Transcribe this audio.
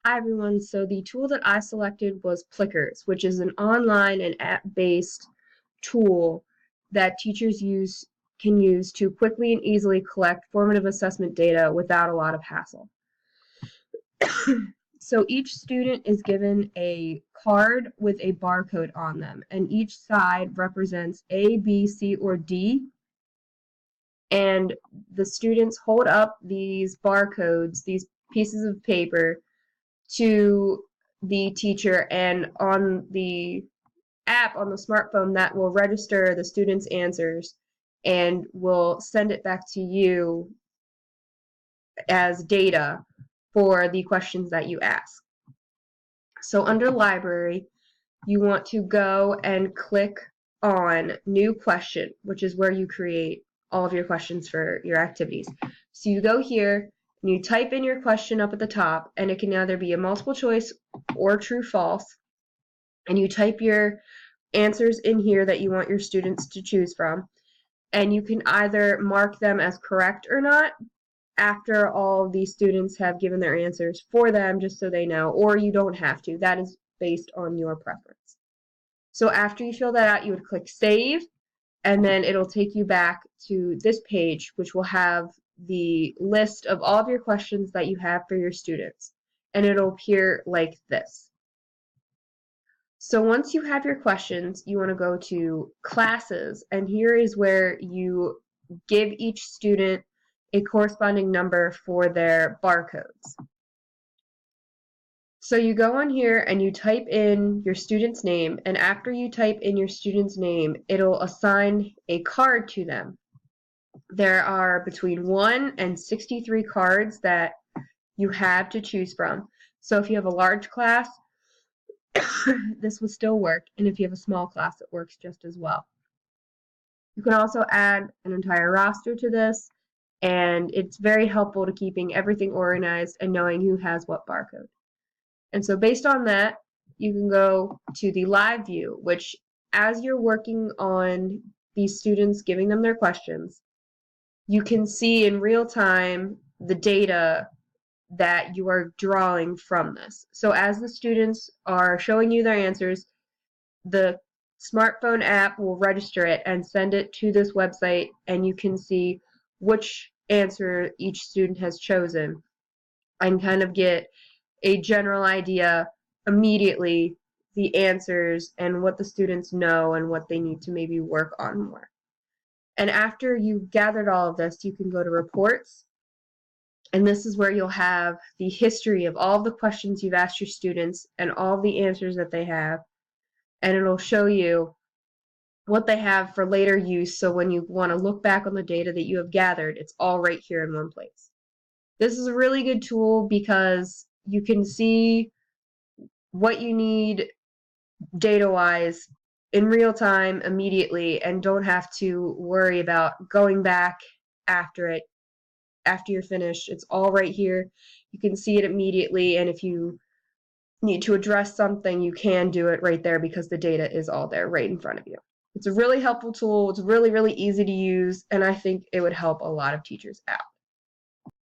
Hi everyone, so the tool that I selected was Plickers, which is an online and app-based tool that teachers can use to quickly and easily collect formative assessment data without a lot of hassle. So each student is given a card with a barcode on them, and each side represents A, B, C, or D, and the students hold up these barcodes, these pieces of paper, to the teacher, and on the app on the smartphone that will register the student's answers and will send it back to you as data for the questions that you ask. So under library, you want to go and click on new question, which is where you create all of your questions for your activities. So you go here and you type in your question up at the top, and it can either be a multiple choice or true false, and you type your answers in here that you want your students to choose from, and you can either mark them as correct or not after all the students have given their answers for them, just so they know, or you don't have to. That is based on your preference. So after you fill that out, you would click save, and then it'll take you back to this page, which will have the list of all of your questions that you have for your students, and it'll appear like this. So once you have your questions, you want to go to classes, and here is where you give each student a corresponding number for their barcodes. So you go on here and you type in your student's name, and after you type in your student's name, it'll assign a card to them. There are between 1 and 63 cards that you have to choose from. So if you have a large class, this will still work, and if you have a small class, it works just as well. You can also add an entire roster to this, and it's very helpful to keeping everything organized and knowing who has what barcode. And so based on that, you can go to the live view, which as you're working on these students, giving them their questions, you can see in real time the data that you are drawing from this. So as the students are showing you their answers, the smartphone app will register it and send it to this website, and you can see which answer each student has chosen and kind of get a general idea immediately the answers and what the students know and what they need to maybe work on more. And after you've gathered all of this, you can go to reports, and this is where you'll have the history of all the questions you've asked your students and all the answers that they have, and it'll show you what they have for later use, so when you want to look back on the data that you have gathered, it's all right here in one place. This is a really good tool because you can see what you need data-wise in real time immediately, and don't have to worry about going back after you're finished. It's all right here. You can see it immediately, and if you need to address something, you can do it right there because the data is all there right in front of you. It's a really helpful tool. It's really, really easy to use, and I think it would help a lot of teachers out.